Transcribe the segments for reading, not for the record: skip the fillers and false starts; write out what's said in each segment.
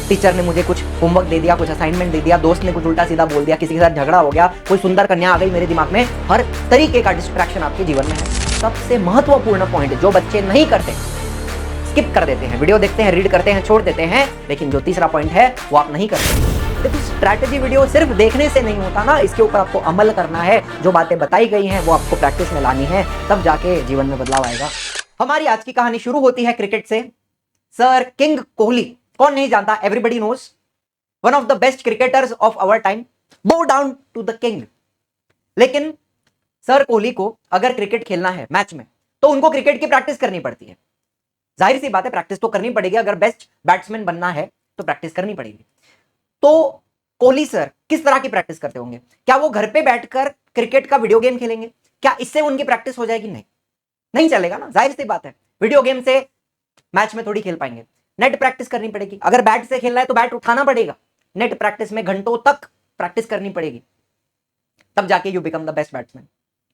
Teacher ने मुझे कुछ होमवर्क दे दिया, कुछ असाइनमेंट दे दिया, दोस्त ने कुछ उल्टा सीधा बोल दिया, किसी के साथ झगड़ा हो गया, कोई सुंदर कन्या आ गई मेरे दिमाग में, हर तरीके का डिस्ट्रैक्शन आपके जीवन में है। सबसे महत्वपूर्ण पॉइंट जो बच्चे नहीं करते, स्किप कर देते हैं, वीडियो देखते हैं, रीड करते हैं, छोड़ देते हैं, लेकिन जो तीसरा पॉइंट है वो आप नहीं करते। देखो, स्ट्रैटेजी वीडियो सिर्फ देखने से नहीं होता ना, इसके ऊपर आपको अमल करना है, जो बातें बताई गई हैं वो आपको प्रैक्टिस में लानी है, तब जाके जीवन में बदलाव आएगा। हमारी आज की कहानी शुरू होती है क्रिकेट से। सर किंग कोहली, कौन नहीं जानता, everybody knows, one of the best cricketers of our time, bow down to the king. लेकिन सर कोहली को अगर क्रिकेट खेलना है मैच में, तो उनको क्रिकेट की प्रैक्टिस करनी पड़ती है। जाहिर सी बात है, प्रैक्टिस तो करनी पड़ेगी, अगर बेस्ट बैट्समैन बनना है तो प्रैक्टिस करनी पड़ेगी। तो कोहली सर किस तरह की प्रैक्टिस करते होंगे? क्या वो घर पे बैठकर क्रिकेट का वीडियो गेम खेलेंगे? क्या इससे उनकी प्रैक्टिस हो जाएगी? नहीं, नहीं चलेगा ना, जाहिर सी बात है। वीडियो गेम से मैच में थोड़ी खेल पाएंगे, नेट प्रैक्टिस करनी पड़ेगी। अगर बैट से खेलना है तो बैट उठाना पड़ेगा, नेट प्रैक्टिस में घंटों तक प्रैक्टिस करनी पड़ेगी, तब जाके you become the best batsman.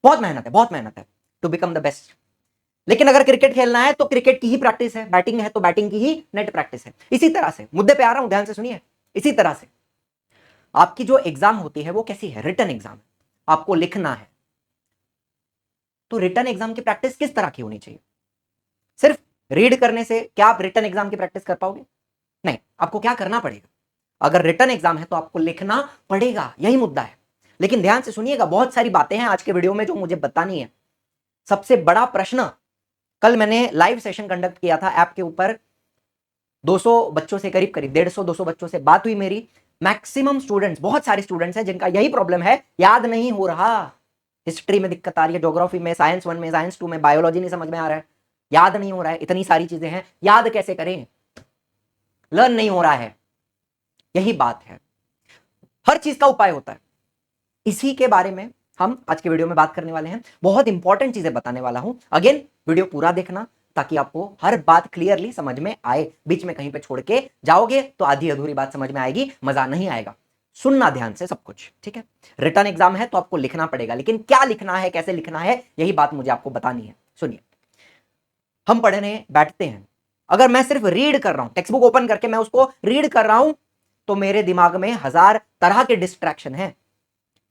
बहुत मेहनत है टू बिकम द बेस्ट। लेकिन अगर क्रिकेट खेलना है तो क्रिकेट की ही प्रैक्टिस है, बैटिंग है तो बैटिंग की ही नेट प्रैक्टिस है। इसी तरह से, मुद्दे पे आ रहा हूं, ध्यान से सुनिए, इसी तरह से आपकी जो एग्जाम होती है वो कैसी है? रिटन एग्जाम, आपको लिखना है। तो रिटन एग्जाम की प्रैक्टिस किस तरह की होनी चाहिए? सिर्फ रीड करने से क्या आप रिटन एग्जाम की प्रैक्टिस कर पाओगे? नहीं, आपको क्या करना पड़ेगा? अगर रिटन एग्जाम है तो आपको लिखना पड़ेगा, यही मुद्दा है। लेकिन ध्यान से सुनिएगा, बहुत सारी बातें हैं आज के वीडियो में जो मुझे बतानी है। सबसे बड़ा प्रश्न, कल मैंने लाइव सेशन कंडक्ट किया था ऐप के ऊपर, 200 बच्चों से, करीब 150-200 बच्चों से बात हुई मेरी। मैक्सिमम स्टूडेंट्स, बहुत सारे स्टूडेंट्स हैं जिनका यही प्रॉब्लम है, याद नहीं हो रहा। हिस्ट्री में दिक्कत आ रही है, ज्योग्राफी में, साइंस 1 में, साइंस 2 में, बायोलॉजी नहीं समझ में आ रहा है, याद नहीं हो रहा है। इतनी सारी चीजें हैं, याद कैसे करें? लर्न नहीं हो रहा है, यही बात है। हर चीज का उपाय होता है, इसी के बारे में हम आज के वीडियो में बात करने वाले हैं। बहुत इंपॉर्टेंट चीजें बताने वाला हूं। अगेन वीडियो पूरा देखना ताकि आपको हर बात क्लियरली समझ में आए। बीच में कहीं पे छोड़ के जाओगे तो आधी अधूरी बात समझ में आएगी, मजा नहीं आएगा। सुनना ध्यान से सब कुछ, ठीक है? रिटन एग्जाम है तो आपको लिखना पड़ेगा, लेकिन क्या लिखना है, कैसे लिखना है, यही बात मुझे आपको बतानी है। सुनिए, हम पढ़ने बैठते हैं, अगर मैं सिर्फ रीड कर रहा हूं, टेक्स्ट बुक ओपन करके मैं उसको रीड कर रहा हूं, तो मेरे दिमाग में 1000 तरह के डिस्ट्रैक्शन है।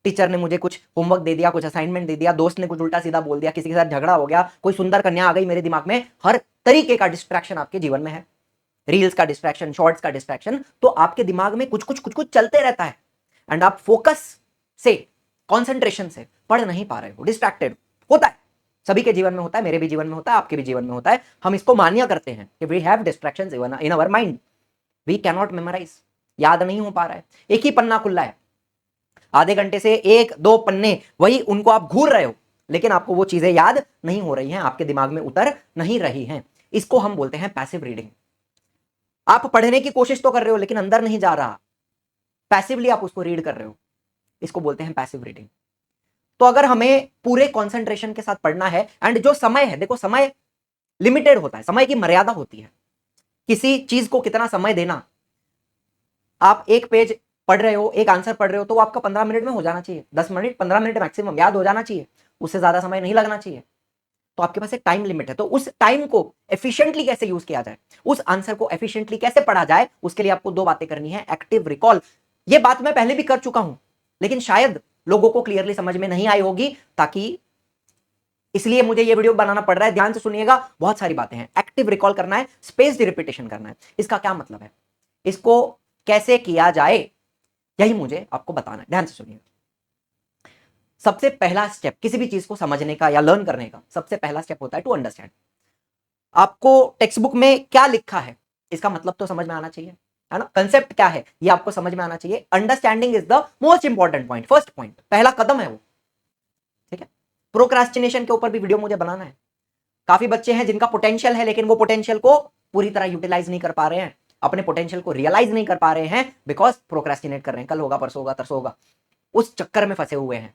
टीचर ने मुझे कुछ होमवर्क दे दिया, कुछ असाइनमेंट दे दिया, दोस्त ने कुछ उल्टा सीधा बोल दिया, किसी के साथ झगड़ा हो गया, कोई सुंदर कन्या आ गई मेरे दिमाग में, हर तरीके का डिस्ट्रैक्शन आपके जीवन में है। रील्स का डिस्ट्रैक्शन, शॉर्ट्स का डिस्ट्रैक्शन, तो आपके दिमाग में कुछ कुछ चलते रहता है एंड आप फोकस से, कंसंट्रेशन से पढ़ नहीं पा रहे हो, डिस्ट्रैक्टेड होता है। सभी के जीवन में होता है, मेरे भी जीवन में होता है, आपके भी जीवन में होता है। हम इसको मान्य करते हैं कि we have distractions in our mind, we can not memorise, याद नहीं हो पा रहा है। एक ही पन्ना खुला है, आधे घंटे से 1-2 पन्ने वही, उनको आप घूर रहे हो, लेकिन आपको वो चीजें याद नहीं हो रही हैं, आपके दिमाग में उतर नहीं रही हैं। इसको हम बोलते हैं पैसिव रीडिंग। आप पढ़ने की कोशिश तो कर रहे हो लेकिन अंदर नहीं जा रहा, पैसिवली आप उसको रीड कर रहे हो, इसको बोलते हैं पैसिव रीडिंग। तो अगर हमें पूरे कंसंट्रेशन के साथ पढ़ना है, एंड जो समय है, देखो समय लिमिटेड होता है, समय की मर्यादा होती है, किसी चीज को कितना समय देना। आप एक पेज पढ़ रहे हो, एक आंसर पढ़ रहे हो, तो वो आपका 15 मिनट में हो जाना चाहिए, 10 मिनट, 15 मिनट मैक्सिमम याद हो जाना चाहिए, उससे ज्यादा समय नहीं लगना चाहिए। तो आपके पास एक टाइम लिमिट है, तो उस टाइम को एफिशिएंटली कैसे यूज किया जाए, उस आंसर को एफिशिएंटली कैसे पढ़ा जाए, उसके लिए आपको 2 बातें करनी है। एक्टिव रिकॉल, ये बात मैं पहले भी कर चुका हूं, लेकिन शायद लोगों को क्लियरली समझ में नहीं आई होगी, ताकि इसलिए मुझे ये वीडियो बनाना पड़ रहा है। ध्यान से सुनिएगा, बहुत सारी बातें हैं। एक्टिव रिकॉल करना है, स्पेस्ड रिपीटेशन करना है। इसका क्या मतलब है, इसको कैसे किया जाए, यही मुझे आपको बताना है। ध्यान से सुनिए। सबसे पहला स्टेप किसी भी चीज को समझने का या लर्न करने का, सबसे पहला स्टेप होता है टू अंडरस्टैंड। आपको टेक्स्ट बुक में क्या लिखा है इसका मतलब तो समझ में आना चाहिए, है ना? कंसेप्ट क्या है ये आपको समझ में आना चाहिए। Understanding is the most important point, first point, पहला कदम है वो, ठीक है? प्रोक्रास्टिनेशन के ऊपर भी वीडियो मुझे बनाना है। काफी बच्चे हैं जिनका पोटेंशियल है, लेकिन वो पोटेंशियल को पूरी तरह यूटिलाइज नहीं कर पा रहे हैं, अपने पोटेंशियल को रियलाइज नहीं कर पा रहे हैं, बिकॉज प्रोक्रास्टिनेट कर रहे हैं, कल होगा, परसों होगा, तरसों होगा, उस चक्कर में फंसे हुए हैं।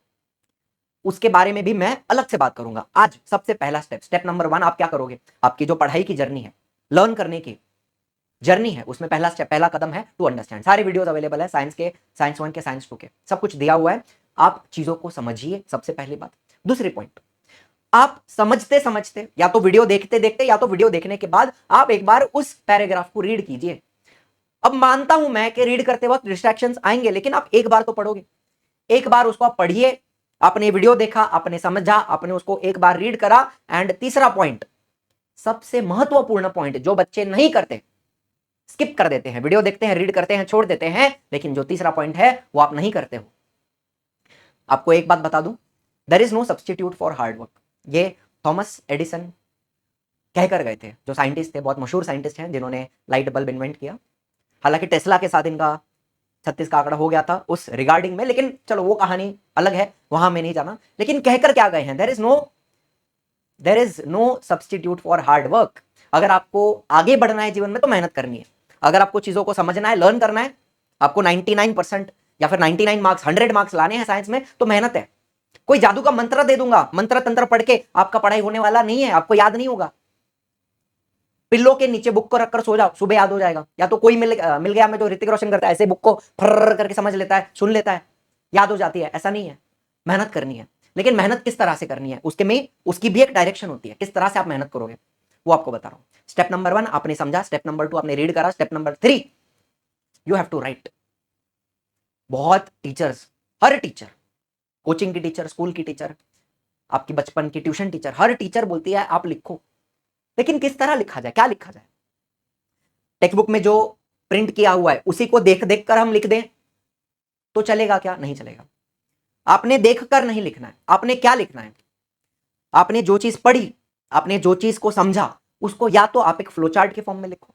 उसके बारे में भी मैं अलग से बात करूंगा। आज सबसे पहला स्टेप, स्टेप नंबर 1, आप क्या करोगे? आपकी जो पढ़ाई की जर्नी है, लर्न करने की जर्नी है, उसमें पहला स्टेप, पहला कदम है टू अंडरस्टैंड। सारे वीडियोस अवेलेबल है, साइंस के, साइंस 1 के, साइंस 2 के, सब कुछ दिया हुआ है। आप चीजों को समझिए, सबसे पहली बात। दूसरी पॉइंट, आप समझते समझते, या तो वीडियो देखते देखते, या तो वीडियो देखने के बाद आप एक बार उस पैराग्राफ को रीड कीजिए। अब मानता हूं मैं कि रीड करते वक्त डिस्ट्रैक्शंस आएंगे, लेकिन आप एक बार तो पढ़ोगे, एक बार उसको आप पढ़िए, आपने वीडियो देखा, आपने समझा, आपने उसको एक बार रीड करा। एंड तीसरा पॉइंट, सबसे महत्वपूर्ण पॉइंट जो बच्चे नहीं करते, स्किप कर देते हैं, वीडियो देखते हैं, रीड करते हैं, छोड़ देते हैं, लेकिन जो तीसरा पॉइंट है वो आप नहीं करते हो। आपको एक बात बता दूं, there is no substitute for hard work. ये थॉमस एडिसन कहकर गए थे, जो साइंटिस्ट थे, बहुत मशहूर साइंटिस्ट हैं जिन्होंने लाइट बल्ब इन्वेंट किया। हालांकि टेस्ला के साथ इनका 36 का आंकड़ा हो गया था उस रिगार्डिंग में, लेकिन चलो वो कहानी अलग है, वहां में नहीं जाना। लेकिन कहकर क्या गए हैं, there is no substitute for hard work. अगर आपको आगे बढ़ना है जीवन में तो मेहनत करनी है। अगर आपको चीजों को समझना है, लर्न करना है, आपको 99% या फिर 99 मार्क्स 100 मार्क्स लाने हैं साइंस में, तो मेहनत है। कोई जादू का मंत्र दे दूंगा, मंत्र तंत्र पढ़ के आपका पढ़ाई होने वाला नहीं है, आपको याद नहीं होगा। पिल्लो के नीचे बुक को रखकर सो जाओ, सुबह याद हो जाएगा। या तो कोई मिल गया मैं, जो ऋतिक रोशन करता है, ऐसे बुक को फर्र करके समझ लेता है, सुन लेता है, याद हो जाती है। ऐसा नहीं है, मेहनत करनी है। लेकिन मेहनत किस तरह से करनी है, उसकी भी एक डायरेक्शन होती है, किस तरह से आप मेहनत करोगे वो आपको बता रहा हूं। स्टेप नंबर 1 आपने समझा, स्टेप नंबर 2 आपने रीड करा, step number 3 you have to write. बहुत टीचर्स, हर टेचर, कोचिंग की टीचर, स्कूल की टीचर, आपकी बचपन की ट्यूशन टीचर, हर टीचर बोलती है आप लिखो, लेकिन किस तरह लिखा जाए, क्या लिखा जाए। टेक्स्ट बुक में जो प्रिंट किया हुआ है उसी को देख देख कर हम लिख दें तो चलेगा क्या? नहीं चलेगा। आपने देखकर नहीं लिखना है, आपने क्या लिखना है, आपने जो चीज पढ़ी, आपने जो चीज को समझा, उसको या तो आप एक फ्लो चार्ट के फॉर्म में लिखो,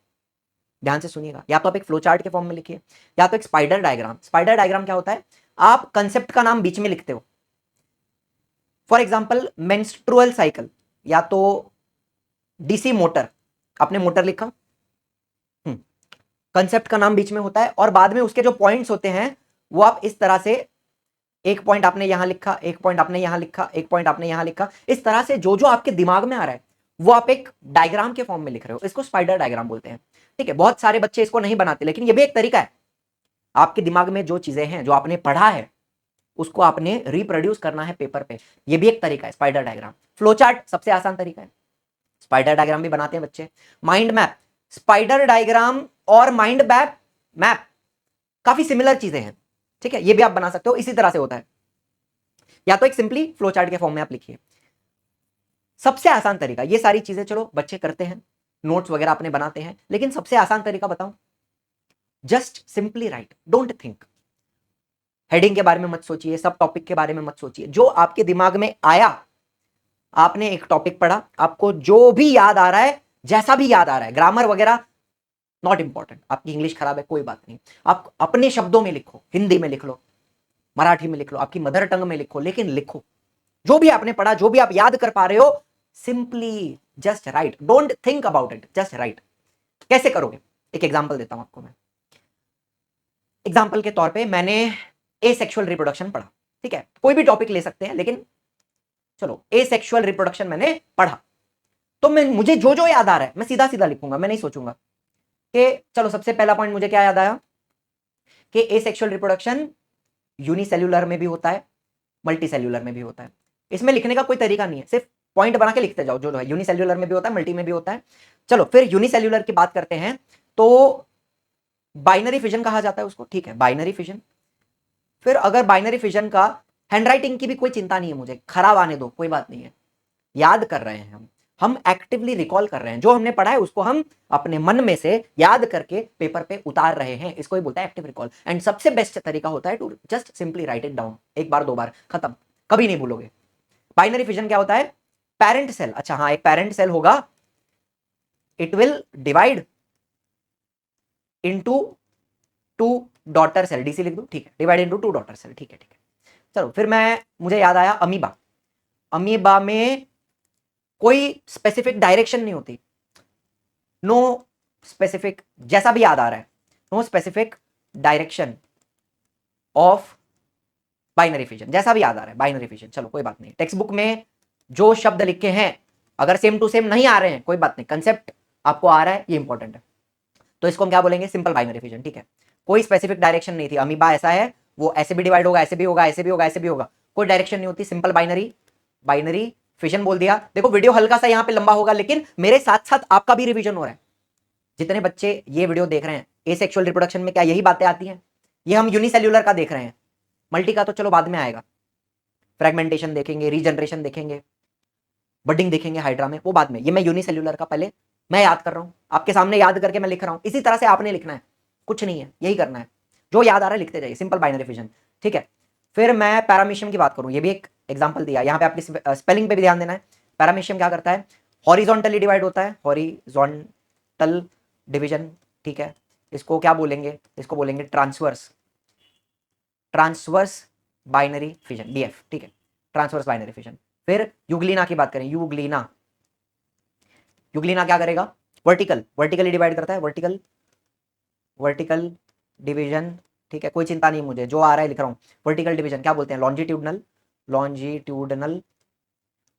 ध्यान से सुनिएगा, या तो आप एक फ्लो चार्ट के फॉर्म में लिखिए, या तो एक स्पाइडर डायग्राम। स्पाइडर डायग्राम क्या होता है, आप कंसेप्ट का नाम बीच में लिखते हो। फॉर एग्जाम्पल मेंस्ट्रुअल साइकिल, या तो डीसी मोटर, आपने मोटर लिखा, कंसेप्ट का नाम बीच में होता है, और बाद में उसके जो पॉइंट्स होते हैं वो आप इस तरह से, एक पॉइंट आपने यहां लिखा, एक पॉइंट आपने यहां लिखा, एक पॉइंट आपने यहां लिखा, इस तरह से जो जो आपके दिमाग में आ रहा है वो आप एक डायग्राम के फॉर्म में लिख रहे हो। इसको स्पाइडर डायग्राम बोलते हैं। ठीक है, बहुत सारे बच्चे इसको नहीं बनाते, लेकिन ये भी एक तरीका है। आपके दिमाग में जो चीजें हैं, जो आपने पढ़ा है, उसको आपने रिप्रोड्यूस करना है पेपर पे, ये भी एक तरीका है, स्पाइडर डायग्राम। फ्लो चार्ट सबसे आसान तरीका है, स्पाइडर डायग्राम भी बनाते हैं बच्चे। माइंड मैप, स्पाइडर डायग्राम और माइंड मैप काफी सिमिलर चीजें हैं। ठीक है, ये भी आप बना सकते हो, इसी तरह से होता है। या तो एक सिंपली फ्लो चार्ट के फॉर्म में आप लिखिए, सबसे आसान तरीका। ये सारी चीजें चलो बच्चे करते हैं, नोट्स वगैरह अपने बनाते हैं, लेकिन सबसे आसान तरीका बताऊं, just simply right, don't think. Heading के बारे में मत सोचिए, सब टॉपिक के बारे में मत सोचिए, जो आपके दिमाग में आया, आपने एक टॉपिक पढ़ा, आपको जो भी याद आ रहा है, जैसा भी याद आ रहा है, ग्रामर वगैरह नॉट इंपॉर्टेंट, आपकी इंग्लिश खराब है कोई बात नहीं, आप अपने शब्दों में लिखो, हिंदी में लिख लो, मराठी में लिख लो, आपकी मदर टंग में लिखो, लेकिन लिखो जो भी आपने पढ़ा, जो भी आप याद कर पा रहे हो, simply just right, don't think about it, just right. कैसे करोगे, एक एग्जांपल देता हूं आपको मैं। एग्जांपल के तौर पे मैंने एसेक्सुअल रिप्रोडक्शन पढ़ा, ठीक है, कोई भी टॉपिक ले सकते हैं, लेकिन चलो एसेक्सुअल रिप्रोडक्शन मैंने पढ़ा, तो मुझे जो जो याद आ रहा है मैं सीधा सीधा लिखूंगा, मैं नहीं सोचूंगा कि चलो सबसे पहला पॉइंट मुझे क्या याद आया कि एसेक्सुअल रिप्रोडक्शन यूनिसेल्युलर में भी होता है, मल्टी सेल्युलर में भी होता है। इसमें लिखने का कोई तरीका नहीं है, सिर्फ पॉइंट बना के लिखते जाओ, जो है यूनिसेल्युलर में भी होता है, मल्टी में भी होता है। चलो फिर यूनिसेल्युलर की बात करते हैं, तो बाइनरी फिजन कहा जाता है उसको, ठीक है, बाइनरी फिजन। फिर अगर बाइनरी फिजन का, हैंडराइटिंग की भी कोई चिंता नहीं है मुझे, खराब आने दो, कोई बात नहीं है, याद कर रहे हैं हम एक्टिवली रिकॉल कर रहे हैं, जो हमने पढ़ा है उसको हम अपने मन में से याद करके पेपर पे उतार रहे हैं, इसको ही बोलता है एक्टिव रिकॉल। एंड सबसे बेस्ट तरीका होता है to just simply write it down, एक बार दो बार खत्म, कभी नहीं भूलोगे। बाइनरी फिजन क्या होता है, पेरेंट सेल, अच्छा हाँ, एक पेरेंट सेल होगा, it will divide into 2 daughter cell, DC लिख दो, ठीक है, डिवाइड इनटू 2 डॉटर सेल, ठीक है ठीक है। चलो फिर मुझे याद आया अमीबा, अमीबा में कोई स्पेसिफिक डायरेक्शन नहीं होती, नो स्पेसिफिक, जैसा भी याद आ रहा है, no specific direction of binary fission, जैसा भी याद आ रहा है बाइनरी फिजन, चलो कोई बात नहीं। टेक्स्ट बुक में जो शब्द लिखे हैं अगर सेम टू सेम नहीं आ रहे हैं कोई बात नहीं, कंसेप्ट आपको आ रहा है, ये इंपॉर्टेंट है, तो इसको हम क्या बोलेंगे, सिंपल बाइनरी फिजन, ठीक है। कोई स्पेसिफिक डायरेक्शन नहीं थी, अमीबा ऐसा है, वो ऐसे भी डिवाइड होगा, ऐसे भी होगा, ऐसे भी होगा, ऐसे भी होगा, कोई डायरेक्शन नहीं होती, सिंपल बाइनरी फिजन बोल दिया। देखो वीडियो हल्का सा यहाँ पे लंबा होगा, लेकिन मेरे साथ साथ आपका भी रिवीजन हो रहा है। जितने बच्चे ये वीडियो देख रहे हैं एसेक्सुअल रिप्रोडक्शन में क्या यही बातें आती हैं? ये हम यूनिसेल्युलर का देख रहे हैं, मल्टी का तो चलो बाद में आएगा, फ्रेगमेंटेशन देखेंगे, रीजनरेशन देखेंगे, बडिंग देखेंगे हाइड्रा में, वो बाद में। ये मैं यूनिसेल्युलर का पहले मैं याद कर रहा हूँ, आपके सामने याद करके मैं लिख रहा हूँ। इसी तरह से आपने लिखना है, कुछ नहीं है, यही करना है, जो याद आ रहा है लिखते जाइए, सिंपल बाइनरी फिजन, ठीक है। फिर मैं पैरामीशियम की बात करूँ, ये भी एक एग्जाम्पल दिया, यहाँ पे आपकी स्पेलिंग पे भी ध्यान देना है। पैरामीशियम क्या करता है? हॉरिजॉन्टली डिवाइड होता है, हॉरिजॉन्टल डिवीजन, ठीक है। इसको क्या बोलेंगे? इसको बोलेंगे transverse, transverse binary fission, DF, ठीक है, ट्रांसवर्स बाइनरी फिजन। फिर यूग्लिना की बात करें, यूग्लिना, यूग्लिना क्या करेगा? वर्टिकल, वर्टिकली डिवाइड करता है, वर्टिकल, वर्टिकल डिवीजन, ठीक है, कोई चिंता नहीं मुझे, जो आ रहा है लिख रहा हूं। वर्टिकल डिवीजन क्या बोलते हैं? लॉन्जिट्यूडनल, लॉन्जिट्यूडनल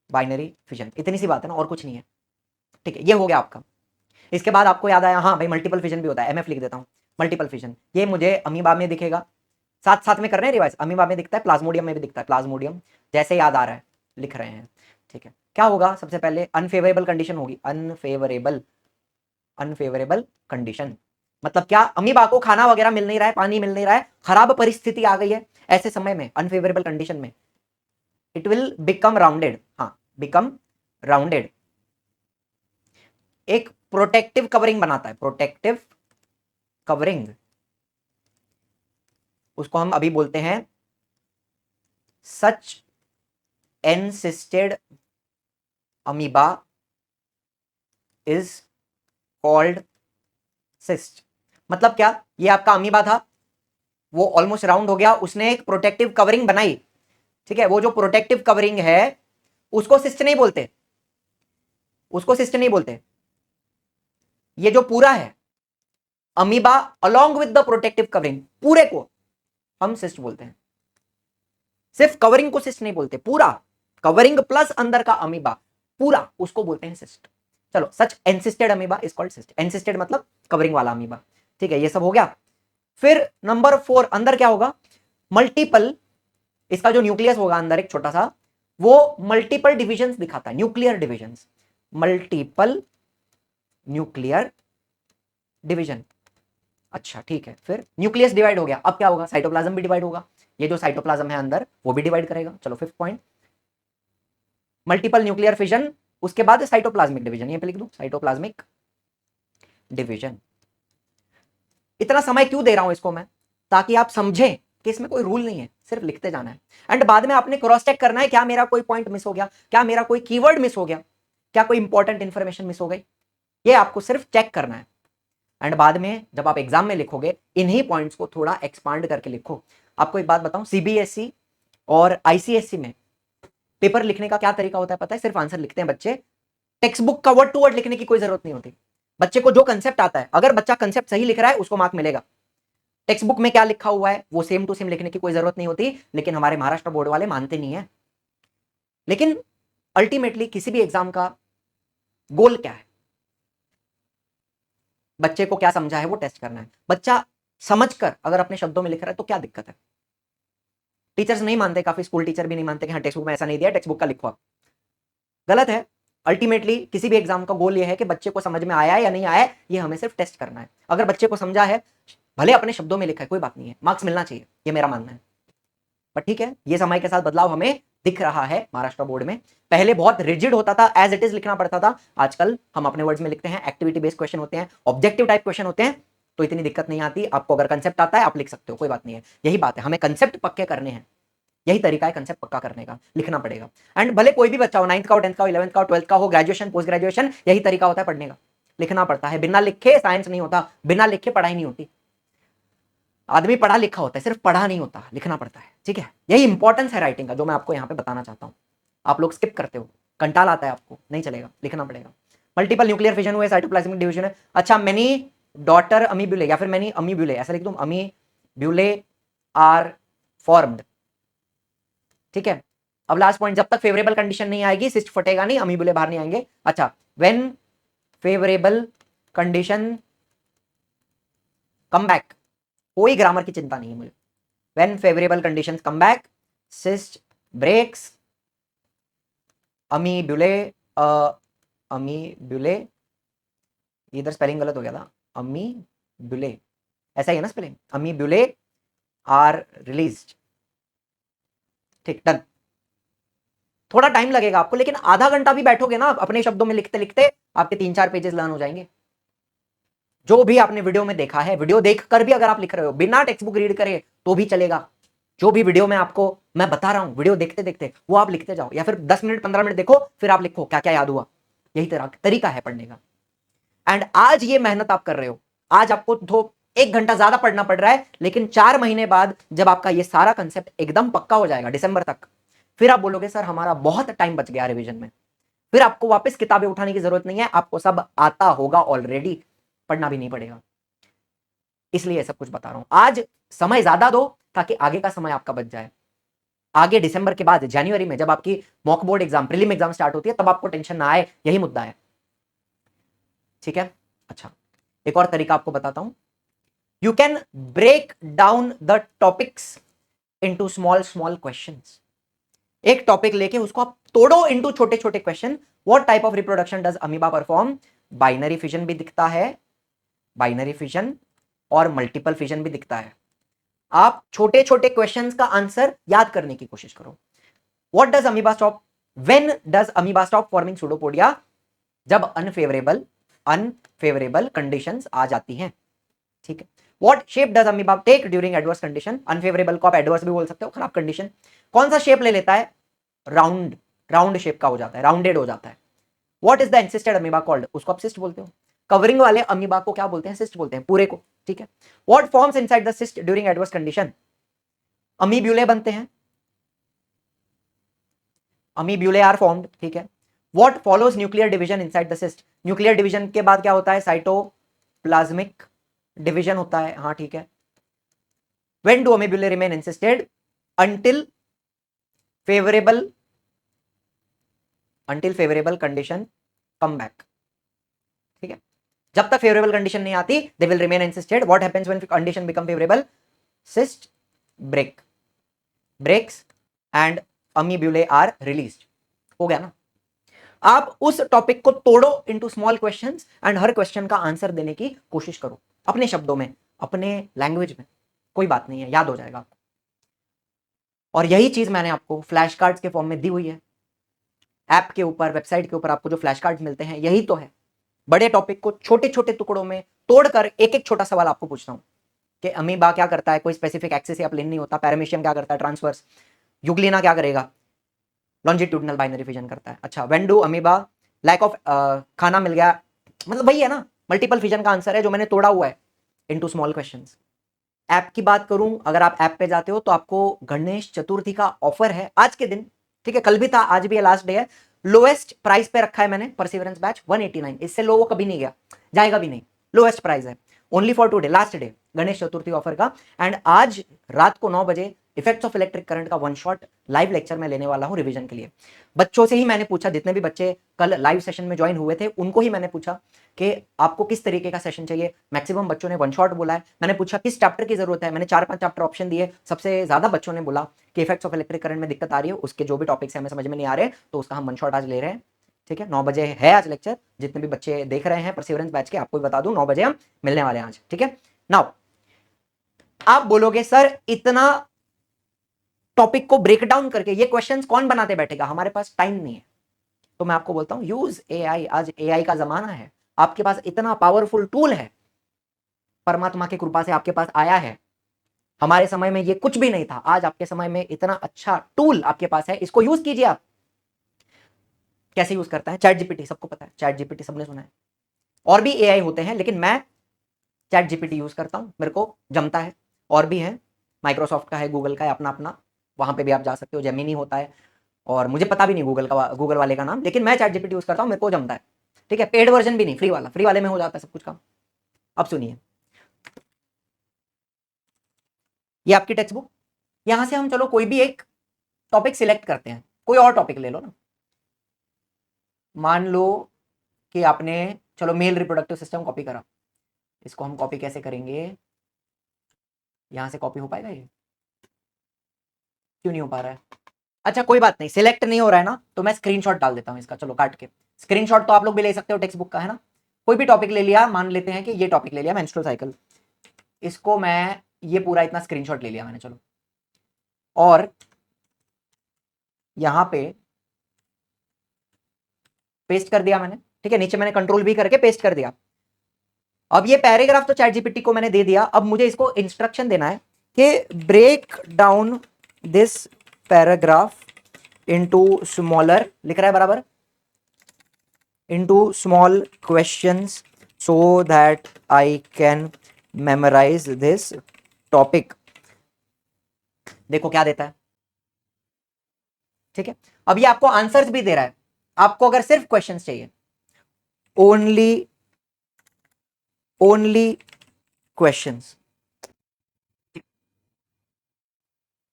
बाइनरी फिजन, इतनी सी बात है ना, और कुछ नहीं है, ठीक है। ये हो गया आपका। इसके बाद आपको याद आया, हाँ भाई मल्टीपल फिजन भी होता है, एमएफ लिख देता हूँ। मल्टीपल फिजन ये मुझे अमीबा में दिखेगा, साथ साथ में कर रहे हैं रिवाइज, अमीबा में दिखता है, प्लाज्मोडियम में भी दिखता है, प्लाज्मोडियम जैसे याद आ रहा है लिख रहे हैं, ठीक है। क्या होगा? सबसे पहले अनफेवरेबल कंडीशन होगी, अनफेवरेबल, अनफेवरेबल कंडीशन मतलब क्या? अमीबा को खाना वगैरह मिल नहीं रहा है, पानी मिल नहीं रहा है, खराब परिस्थिति आ गई है, ऐसे समय में अनफेवरेबल कंडीशन में इट विल बिकम राउंडेड, हाँ बिकम राउंडेड, एक प्रोटेक्टिव कवरिंग बनाता है, प्रोटेक्टिव कवरिंग, उसको हम अभी बोलते हैं सच एनसिस्टेड अमीबा इज कॉल्ड सिस्ट। मतलब क्या? ये आपका अमीबा था, वो ऑलमोस्ट राउंड हो गया, उसने एक प्रोटेक्टिव कवरिंग बनाई, ठीक है। वो जो प्रोटेक्टिव कवरिंग है उसको सिस्ट नहीं बोलते, उसको सिस्ट नहीं बोलते। ये जो पूरा है amoeba along with the protective covering, पूरे को हम सिस्ट बोलते हैं। सिर्फ कवरिंग को सिस्ट नहीं बोलते, पूरा कवरिंग प्लस अंदर का अमीबा पूरा, उसको बोलते हैं सिस्ट। चलो, सच एनसिस्टेड अमीबा इज कॉल्ड सिस्ट, एनसिस्टेड मतलब कवरिंग वाला अमीबा, ठीक है। ये सब हो गया। फिर नंबर 4 अंदर क्या होगा? मल्टीपल, इसका जो न्यूक्लियस होगा अंदर एक छोटा सा, वो मल्टीपल डिविजन्स दिखाता है, nuclear divisions, multiple nuclear division. अच्छा ठीक है, फिर न्यूक्लियस डिवाइड हो गया, अब क्या होगा? साइटोप्लाज्म भी डिवाइड होगा, ये जो साइटोप्लाज्म है अंदर वो भी डिवाइड करेगा। चलो 5th point, multiple nuclear fission, उसके बाद साइटोप्लाज्मिक डिवीजन, ये पे लिख दूं साइटोप्लाज्मिक डिवीजन। इतना समय क्यों दे रहा हूं इसको मैं? ताकि आप समझें कि इसमें कोई रूल नहीं है, सिर्फ लिखते जाना है, एंड बाद में आपने क्रॉस चेक करना है, क्या मेरा कोई पॉइंट मिस हो गया, क्या मेरा कोई कीवर्ड मिस हो गया, क्या कोई इंपॉर्टेंट इंफॉर्मेशन मिस हो गई, ये आपको सिर्फ चेक करना है। एंड बाद में जब आप एग्जाम में लिखोगे इन्हीं पॉइंट्स को थोड़ा एक्सपांड करके लिखो। आपको एक बात बताऊं, सीबीएसई और आईसीएसई में पेपर लिखने का क्या तरीका होता है पता है? सिर्फ आंसर लिखते हैं बच्चे, टेक्स्ट बुक का वर्ड टू वर्ड लिखने की कोई जरूरत नहीं होती। बच्चे को जो कंसेप्ट आता है, अगर बच्चा कंसेप्ट सही लिख रहा है उसको मार्क मिलेगा। टेक्स्ट बुक में क्या लिखा हुआ है वो सेम टू सेम लिखने की कोई जरूरत नहीं होती, लेकिन हमारे महाराष्ट्र बोर्ड वाले मानते नहीं है। लेकिन अल्टीमेटली किसी भी एग्जाम का गोल क्या है? बच्चे को क्या समझा है वो टेस्ट करना है। बच्चा समझकर अगर अपने शब्दों में लिख रहा है तो क्या दिक्कत है? टीचर्स नहीं मानते, काफी स्कूल टीचर भी नहीं मानते कि हाँ टेक्स्ट बुक में ऐसा नहीं दिया, टेक्स्ट बुक का लिखो आप, गलत है। अल्टीमेटली किसी भी एग्जाम का गोल ये है कि बच्चे को समझ में आया है या नहीं आया है, ये हमें सिर्फ टेस्ट करना है। अगर बच्चे को समझा है, भले अपने शब्दों में लिखा है, कोई बात नहीं है, मार्क्स मिलना चाहिए, ये मेरा मानना है। पर ठीक है, ये समय के साथ बदलाव हमें दिख रहा है महाराष्ट्र बोर्ड में। पहले बहुत रिजिड होता था, एज इट इज लिखना पड़ता था, आजकल हम अपने वर्ड्स में लिखते हैं, एक्टिविटी बेस्ड क्वेश्चन होते हैं, ऑब्जेक्टिव टाइप क्वेश्चन होते हैं, तो इतनी दिक्कत नहीं आती। आपको अगर कंसेप्ट आता है आप लिख सकते हो, कोई बात नहीं है। यही बात है, हमें कंसेप्ट पक्के करने हैं, यही तरीका है कंसेप्ट पक्का करने का, लिखना पड़ेगा। एंड भले कोई भी बच्चा हो, 9th का हो, 10th का हो, 11th का हो, 12th का हो, ग्रेजुएशन पोस्ट ग्रेजुएशन, यही तरीका होता है पढ़ने का, लिखना पड़ता है। बिना लिखे साइंस नहीं होता, बिना लिखे पढ़ाई नहीं होती। आदमी पढ़ा लिखा होता है, सिर्फ पढ़ा नहीं होता, लिखना पड़ता है, ठीक है। यही इंपॉर्टेंस है राइटिंग का, जो मैं आपको यहाँ पे बताना चाहता हूँ। आप लोग स्किप करते हो, कंटाल आता है आपको, नहीं चलेगा, लिखना पड़ेगा। मल्टीपल न्यूक्लियर फिजन हुए, साइटोप्लाज्मिक डिवीजन है। अच्छा, मेनी डॉटर अमीब्यूले या फिर मेनी अमीब्यूले, ऐसा लिख दूं, अमीब्यूले आर फॉर्म्ड, ठीक है। अब लास्ट पॉइंट, जब तक फेवरेबल कंडीशन नहीं आएगी सिस्ट फटेगा नहीं, अमीब्यूले बाहर नहीं आएंगे। अच्छा, when favourable condition come back, कोई ग्रामर की चिंता नहीं है मुझे। When favourable conditions come back, cyst breaks, अमीब्यूले, अमीब्यूले, इधर स्पेलिंग गलत हो गया था, अमीब्यूले, ऐसा ही है ना स्पेलिंग, अमी ब्यूले आर रिलीज्ड। ठीक, डन। थोड़ा टाइम लगेगा आपको, लेकिन आधा घंटा भी बैठोगे ना अपने शब्दों में लिखते लिखते, आपके 3-4 पेजेस लर्न हो जाएंगे। जो भी आपने वीडियो में देखा है, वीडियो देखकर भी अगर आप लिख रहे हो, बिना टेक्स्ट बुक रीड करे तो भी चलेगा। जो भी वीडियो में आपको मैं बता रहा हूं, वीडियो देखते देखते वो आप लिखते जाओ, या फिर 10 मिनट 15 मिनट देखो, फिर आप लिखो क्या क्या याद हुआ। यही तरीका है पढ़ने का। एंड आज ये मेहनत आप कर रहे हो, आज आपको तो 1 घंटा ज्यादा पढ़ना पड़ रहा है, लेकिन 4 महीने बाद जब आपका ये सारा कंसेप्ट एकदम पक्का हो जाएगा दिसंबर तक, फिर आप बोलोगे सर हमारा बहुत टाइम बच गया रिवीजन में। फिर आपको वापस किताबें उठाने की जरूरत नहीं है, आपको सब आता होगा ऑलरेडी, पढ़ना भी नहीं पड़ेगा। इसलिए सब कुछ बता रहा हूं। आज समय ज्यादा दो ताकि आगे का समय आपका बच जाए। आगे दिसंबर के बाद जनवरी में जब आपकी mock board exam, prelim exam start होती है, तब आपको टेंशन ना आए, यही मुद्दा है। ठीक है। अच्छा, एक और तरीका आपको बताता हूं। You can break down the topics into small small questions. एक टॉपिक लेके उसको आप तोड़ो इनटू छोटे छोटे question. What type of reproduction does amoeba perform? Binary fission भी दिखता है, बाइनरी फिजन और मल्टीपल फिजन भी दिखता है। आप छोटे छोटे क्वेश्चंस का आंसर याद करने की कोशिश करो। What does amoeba stop? When does amoeba stop forming pseudopodia? जब अनफेवरेबल कंडीशंस आ जाती हैं। ठीक है। What shape does amoeba take during adverse condition? Unfavourable को आप एडवर्स भी बोल सकते हो, खराब कंडीशन। कौन सा शेप ले लेता है? राउंड, राउंड शेप का हो जाता है, राउंडेड हो जाता है। What is the एंसिस्टेड amoeba called? उसको आप सिस्ट बोलते हो। कवरिंग वाले अमीबा को क्या बोलते हैं? सिस्ट बोलते हैं, पूरे को। ठीक है। What forms inside the cyst during adverse condition? अमीब्यूले बनते हैं, अमीब्यूले आर फॉर्म्ड। ठीक है। What follows nuclear division inside the cyst? Nuclear division के बाद क्या होता है? साइटोप्लाज्मिक डिवीजन होता है। हाँ ठीक है। When do अमीब्यूले remain insisted? Until favourable condition come back. ठीक है। जब तक फेवरेबल कंडीशन नहीं आती, they will remain insisted. What happens when condition become favourable? Cyst breaks and अमीब्यूले are released. हो गया ना? आप उस टॉपिक को तोड़ो into small questions and her question का आंसर देने की कोशिश करो, अपने शब्दों में, अपने लैंग्वेज में। कोई बात नहीं है, याद हो जाएगा आपको। और यही चीज मैंने आपको फ्लैश कार्ड्स के फॉर्म में दी हुई है। ऐप के ऊपर, वेबसाइट के ऊपर आपको जो फ्लैश कार्ड्स मिलते हैं, यही तो है। बड़े टॉपिक को छोटे छोटे टुकड़ों में तोड़कर एक एक छोटा सवाल आपको पूछता हूं कि अमीबा क्या करता है, कोई स्पेसिफिक एक्सिस या प्लेन नहीं होता। पैरामीशियम क्या करता है? ट्रांसवर्स। यूग्लिना क्या करेगा? लॉन्जिट्यूडनल बाइनरी फिजन करता है। अच्छा, when do amoeba lack of खाना मिल गया, मतलब वही है ना, मल्टीपल फिजन का आंसर है जो मैंने तोड़ा हुआ है इनटू स्मॉल क्वेश्चंस। ऐप की बात करूं, अगर आप ऐप पे जाते हो तो आपको गणेश चतुर्थी का ऑफर है आज के दिन। ठीक है, कल भी था, आज भी लास्ट डे है। लोएस्ट प्राइस पे रखा है मैंने परसिवरेंस बैच 189। इससे लो वो कभी नहीं गया, जाएगा भी नहीं। लोएस्ट प्राइस है, only for today, last day Ganesh Chaturthi offer का। एंड आज रात को 9 बजे इफेक्ट्स ऑफ इलेक्ट्रिक करंट का 1 शॉट लाइव लेक्चर मैं लेने वाला हूं रिवीजन के लिए। बच्चों से ही मैंने पूछा, जितने भी बच्चे कल लाइव सेशन में ज्वाइन हुए थे उनको ही मैंने पूछा कि आपको किस तरीके का सेशन चाहिए। मैक्सिमम बच्चों ने 1 शॉट बोला है। मैंने पूछा किस चैप्टर की जरूरत है, मैंने 4-5 चैप्टर ऑप्शन दिए। सबसे ज्यादा बच्चों ने बोला कि इफेक्ट्स ऑफ इलेक्ट्रिक करंट में दिक्कत आ रही है, उसके जो भी टॉपिक्स है हमें समझ में नहीं आ रहे, तो उसका हम 1 शॉट आज ले रहे हैं। ठीक है, 9 बजे है आज लेक्चर। जितने भी बच्चे देख रहे हैं परसिवरेंस बैच के, आपको भी बता दूं 9 बजे हम मिलने वाले हैं आज। ठीक है। नाउ आप बोलोगे सर इतना टॉपिक को ब्रेक डाउन करके ये क्वेश्चंस कौन बनाते बैठेगा, हमारे पास टाइम नहीं है। तो मैं आपको बोलता हूं यूज एआई। आज एआई का जमाना है, आपके पास इतना पावरफुल टूल है, परमात्मा की कृपा से आपके पास आया है। हमारे समय में ये कुछ भी नहीं था, आज आपके समय में इतना अच्छा टूल आपके पास है, इसको यूज कीजिए आप। कैसे यूज करता है? चैट जीपीटी, सबको पता है, चैट जीपीटी सबने सुना है। और भी एआई होते हैं, लेकिन मैं चैट जीपीटी यूज करता हूं, मेरे को जमता है। और भी है, माइक्रोसॉफ्ट का है, गूगल का है, अपना अपना, वहां पे भी आप जा सकते हो। जेमिनी होता है, और मुझे पता भी नहीं गूगल वाले का नाम, लेकिन मैं चैट जीपीटी यूज करता हूं, मेरे को जमता है। ठीक है, पेड वर्जन भी नहीं, फ्री वाला, फ्री वाले में हो जाता है सब कुछ काम। अब सुनिए, ये आपकी टेक्स्ट बुक, यहां से हम चलो कोई भी एक टॉपिक सिलेक्ट करते हैं। कोई और टॉपिक ले लो ना। मान लो कि आपने, चलो मेल रिप्रोडक्टिव सिस्टम कॉपी करा। इसको हम कॉपी कैसे करेंगे? यहां से कॉपी हो पाएगा ये? क्यों नहीं हो पा रहा है? अच्छा कोई बात नहीं, सिलेक्ट नहीं हो रहा है ना, तो मैं स्क्रीनशॉट डाल देता हूं इसका। चलो काट के स्क्रीनशॉट तो आप लोग भी ले सकते हो टेक्स्ट बुक का, है ना। कोई भी टॉपिक ले लिया, मान लेते हैं कि ये टॉपिक ले लिया, मेंस्ट्रुअल साइकिल। इसको मैं ये पूरा इतना स्क्रीनशॉट ले लिया मैंने, चलो, और यहां पे पेस्ट कर दिया मैंने, ठीक है, नीचे मैंने कंट्रोल भी करके पेस्ट कर दिया। अब ये पैराग्राफ तो चैट जीपीटी को मैंने दे दिया, अब मुझे इसको इंस्ट्रक्शन देना है कि break down this paragraph into smaller, लिख रहा है बराबर, into small questions so that I can memorise this topic. देखो क्या देता है, ठीक है। अब ये आपको आंसर्स भी दे रहा है, आपको अगर सिर्फ क्वेश्चंस चाहिए, ओनली क्वेश्चंस,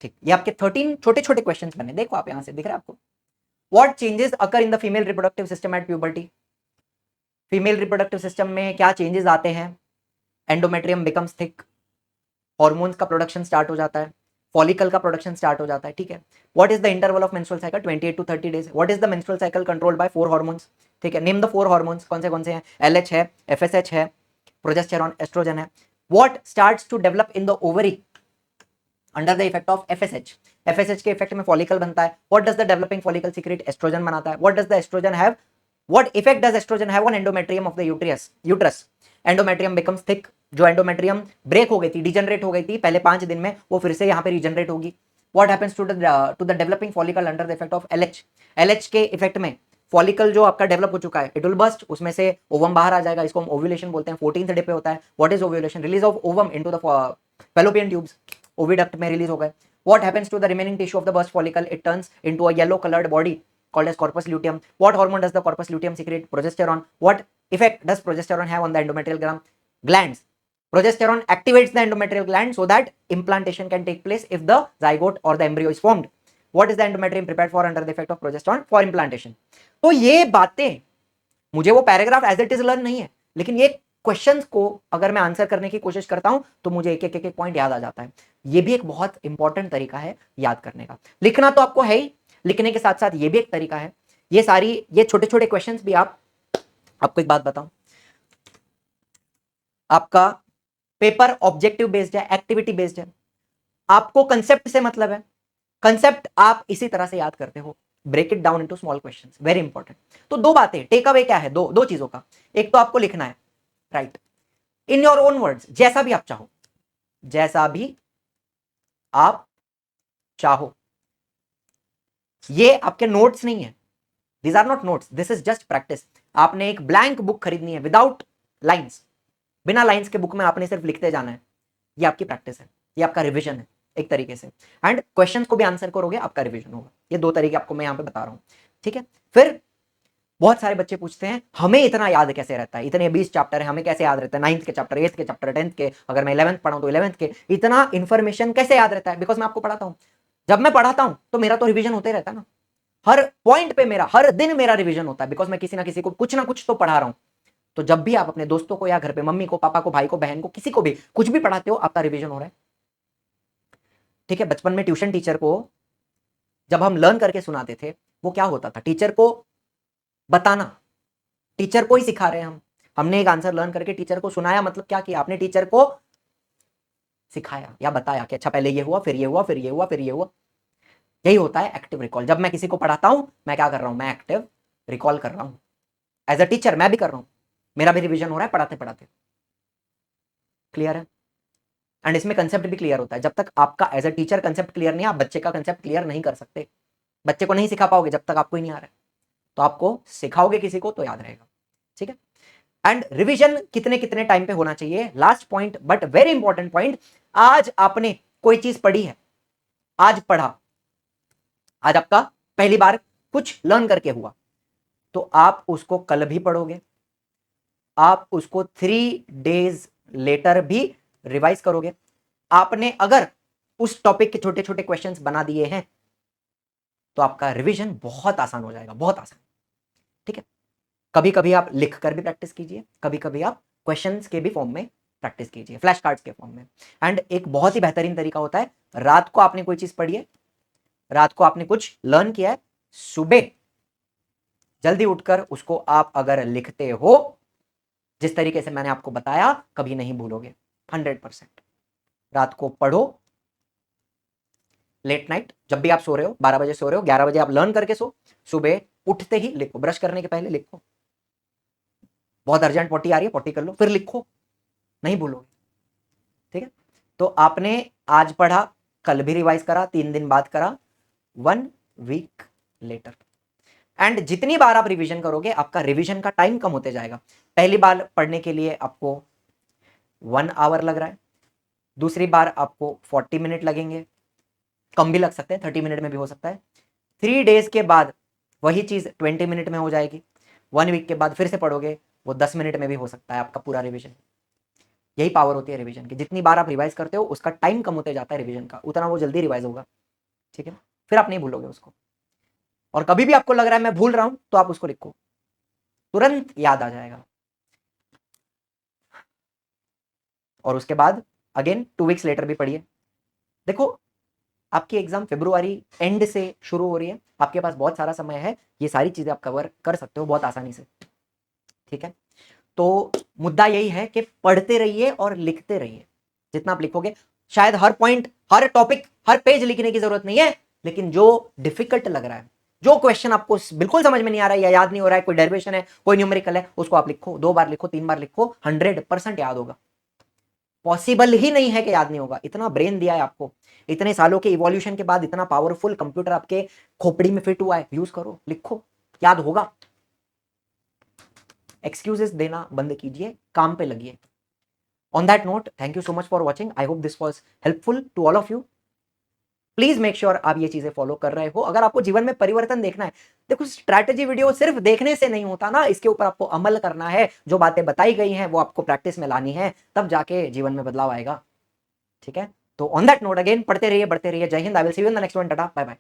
ठीक। ये आपके 13 छोटे छोटे क्वेश्चंस बने, देखो आप यहां से दिख रहा है आपको। What changes occur in the female reproductive system at puberty, female reproductive system में क्या चेंजेस आते हैं, एंडोमेट्रियम बिकम्स थिक, हॉर्मोन्स का प्रोडक्शन स्टार्ट हो जाता है, फॉलिकल का प्रोडक्शन स्टार्ट हो जाता है, ठीक है। What is the interval of menstrual cycle, 28 to 30 days. What is the menstrual cycle controlled by 4 hormones, ठीक है। नेम द 4 हार्मोन्स, कौन से हैं, एलएच है, एफएसएच है, प्रोजेस्टेरॉन, एस्ट्रोजन है। What starts to develop in the ovary under the effect of FSH, FSH के effect में फॉलिकल बनता है। What does the developing follicle secrete, estrogen बनाता है। What does the estrogen have, what effect does estrogen have on endometrium of the uterus, endometrium becomes thick, जो endometrium break हो गई थी, डिजनरेट हो गई थी पहले 5 दिन में, वो फिर से यहाँ पे रिजनरेट होगी। What happens to the developing follicle under the effect of LH, LH के इफेक्ट में फॉलिकल जो आपका डेवलप हो चुका है, इट विल बर्स्ट, उसमें से ओवम बाहर आ जाएगा, इसको हम ओव्यूलेशन बोलते हैं, 14th डे पे होता है। What is ovulation, release of ovum into the fallopian tubes, oviduct में रिलीज हो गए। What happens to the remaining tissue of the burst follicle, it turns into a yellow colored body called as corpus luteum. What hormone does the corpus luteum secrete, progesterone. What effect does progesterone have on the endometrial glands, progesterone activates the endometrial gland so that implantation can take place if the zygote or the embryo is formed. What is the endometrium prepared for under the effect of progesterone for implantation. तो ये बातें मुझे वो paragraph as it is learn नहीं है, लेकिन ये questions को अगर मैं आंसर करने की कोशिश करता हूं तो मुझे एक एक पॉइंट याद आ जाता है। ये भी एक बहुत इंपॉर्टेंट तरीका है याद करने का। लिखना तो आपको है ही, लिखने के साथ साथ ये भी एक तरीका है। ये छोटे छोटे क्वेश्चंस भी आपको एक बात बताऊं, आपका पेपर ऑब्जेक्टिव बेस्ड है, एक्टिविटी बेस्ड है, आपको कंसेप्ट से मतलब है, कंसेप्ट आप इसी तरह से याद करते हो, break it down into small questions, very important. तो दो बातें, टेक अवे क्या है, दो चीजों का, एक तो आपको लिखना है, right, in your own words, जैसा भी आप चाहो, जैसा भी आप चाहो। ये आपके नोट्स नहीं है, these are not notes, this is just practice. आपने एक ब्लैंक बुक खरीदनी है विदाउट लाइंस, बिना लाइंस के बुक में आपने सिर्फ लिखते जाना है। ये आपकी प्रैक्टिस है, ये आपका रिविजन है एक तरीके से, एंड क्वेश्चंस को भी आंसर करोगे, आपका रिविजन होगा। ये दो तरीके आपको मैं यहां पे बता रहा हूं, ठीक है। फिर बहुत सारे बच्चे पूछते हैं हमें इतना याद कैसे रहता है, इतने 20 चैप्टर है, हमें कैसे याद रहता है, 9th के चैप्टर, 8th के चैप्टर, 10th के, अगर मैं 11th पढ़ाऊं तो 11th के, इतना इंफॉर्मेशन कैसे याद रहता है। बिकॉज मैं आपको पढ़ाता हूं, जब मैं पढ़ाता हूं तो मेरा तो रिविजन होते रहता है ना, हर पॉइंट पे मेरा हर दिन मेरा रिविजन होता है, बिकॉज मैं किसी ना किसी को कुछ ना कुछ तो पढ़ा रहा हूं। तो जब भी आप अपने दोस्तों को या घर पे मम्मी को, पापा को, भाई को, बहन को, किसी को भी कुछ भी पढ़ाते हो, आपका रिविजन हो रहा है, ठीक है। बचपन में ट्यूशन टीचर को जब हम लर्न करके सुनाते थे, वो क्या होता था, टीचर को बताना, टीचर को ही सिखा रहे हैं हमने एक आंसर लर्न करके टीचर को सुनाया, मतलब क्या किया आपने, टीचर को सिखाया या बताया कि अच्छा पहले ये हुआ, फिर ये हुआ, फिर ये हुआ, फिर ये हुआ। यही होता है एक्टिव रिकॉल। जब मैं किसी को पढ़ाता हूं, मैं क्या कर रहा हूं, मैं एक्टिव रिकॉल कर रहा हूं। एज अ टीचर मैं भी कर रहा हूं, मेरा भी रिविजन हो रहा है पढ़ाते पढ़ाते। क्लियर है? एंड इसमें कंसेप्ट भी क्लियर होता है। जब तक आपका as a teacher concept clear नहीं है, आप बच्चे का कंसेप्ट क्लियर नहीं कर सकते, बच्चे को नहीं सिखा पाओगे जब तक आपको ही नहीं आ रहा है। तो आपको सिखाओगे किसी को तो याद रहेगा, ठीक है। एंड रिवीजन कितने कितने टाइम पे होना चाहिए, last point but very important point. आज आपने कोई चीज पढ़ी है, आज पढ़ा, आज आपका पहली बार कुछ लर्न करके हुआ, तो आप उसको कल भी पढ़ोगे, आप उसको 3 days लेटर भी रिवाइज करोगे। आपने अगर उस टॉपिक के छोटे छोटे क्वेश्चंस बना दिए हैं तो आपका रिवीजन बहुत आसान हो जाएगा, बहुत आसान, ठीक है। कभी कभी आप लिख कर भी प्रैक्टिस कीजिए, कभी कभी आप क्वेश्चंस के भी फॉर्म में प्रैक्टिस कीजिए, फ्लैश कार्ड्स के फॉर्म में। एंड एक बहुत ही बेहतरीन तरीका होता है, रात को आपने कोई चीज पढ़ी है, रात को आपने कुछ लर्न किया है, सुबह जल्दी उठकर उसको आप अगर लिखते हो जिस तरीके से मैंने आपको बताया, कभी नहीं भूलोगे, 100%। रात को पढ़ो, लेट नाइट जब भी आप सो रहे हो, 12 बजे सो रहे हो, 11 बजे आप लर्न करके सो, सुबह उठते ही लिखो, ब्रश करने के पहले लिखो, बहुत अर्जेंट पॉटी आ रही है पॉटी कर लो, फिर लिखो, नहीं भूलोगे। ठीक है, तो आपने आज पढ़ा, कल भी रिवाइज करा, 3 दिन बाद करा, 1 वीक लेटर। एंड जितनी बार आप रिवीजन करोगे आपका रिवीजन का टाइम कम होते जाएगा। पहली बार पढ़ने के लिए आपको 1 आवर लग रहा है, दूसरी बार आपको 40 मिनट लगेंगे, कम भी लग सकते हैं, 30 मिनट में भी हो सकता है। 3 डेज के बाद वही चीज 20 मिनट में हो जाएगी। 1 वीक के बाद फिर से पढ़ोगे, वो 10 मिनट में भी हो सकता है आपका पूरा रिवीजन। यही पावर होती है रिवीजन की, जितनी बार आप रिवाइज करते हो उसका टाइम कम होते जाता है रिवीजन का, उतना वो जल्दी रिवाइज होगा। ठीक है, फिर आप नहीं भूलोगे उसको। और कभी भी आपको लग रहा है मैं भूल रहा हूं, तो आप उसको लिखो, तुरंत याद आ जाएगा। और उसके बाद अगेन 2 वीक्स लेटर भी पढ़िए। देखो, आपकी एग्जाम फरवरी एंड से शुरू हो रही है, आपके पास बहुत सारा समय है, ये सारी चीजें आप कवर कर सकते हो बहुत आसानी से। ठीक है, तो मुद्दा यही है कि पढ़ते रहिए और लिखते रहिए। जितना आप लिखोगे, शायद हर पॉइंट, हर टॉपिक, हर पेज लिखने की जरूरत नहीं है, लेकिन जो डिफिकल्ट लग रहा है, जो क्वेश्चन आपको बिल्कुल समझ में नहीं आ रहा है या याद नहीं हो रहा है, कोई डेरिवेशन है, कोई न्यूमेरिकल है, उसको आप लिखो, 2 बार लिखो, 3 बार लिखो, 100% याद होगा। पॉसिबल ही नहीं है कि याद नहीं होगा, इतना ब्रेन दिया है आपको, इतने सालों के इवोल्यूशन के बाद इतना पावरफुल कंप्यूटर आपके खोपड़ी में फिट हुआ है, यूज करो, लिखो, याद होगा। एक्सक्यूजेस देना बंद कीजिए, काम पे लगिए। On that note, thank you so much for watching, I hope this was helpful to all of you. Please make sure आप ये चीजें फॉलो कर रहे हो। अगर आपको जीवन में परिवर्तन देखना है, देखो स्ट्रैटेजी वीडियो सिर्फ देखने से नहीं होता ना, इसके ऊपर आपको अमल करना है, जो बातें बताई गई हैं वो आपको प्रैक्टिस में लानी है, तब जाके जीवन में बदलाव आएगा। ठीक है, तो ऑन दैट नोट अगेन, पढ़ते रहिए, बढ़ते रहिए। जय Hind, I will see you in the next one, tata, bye bye.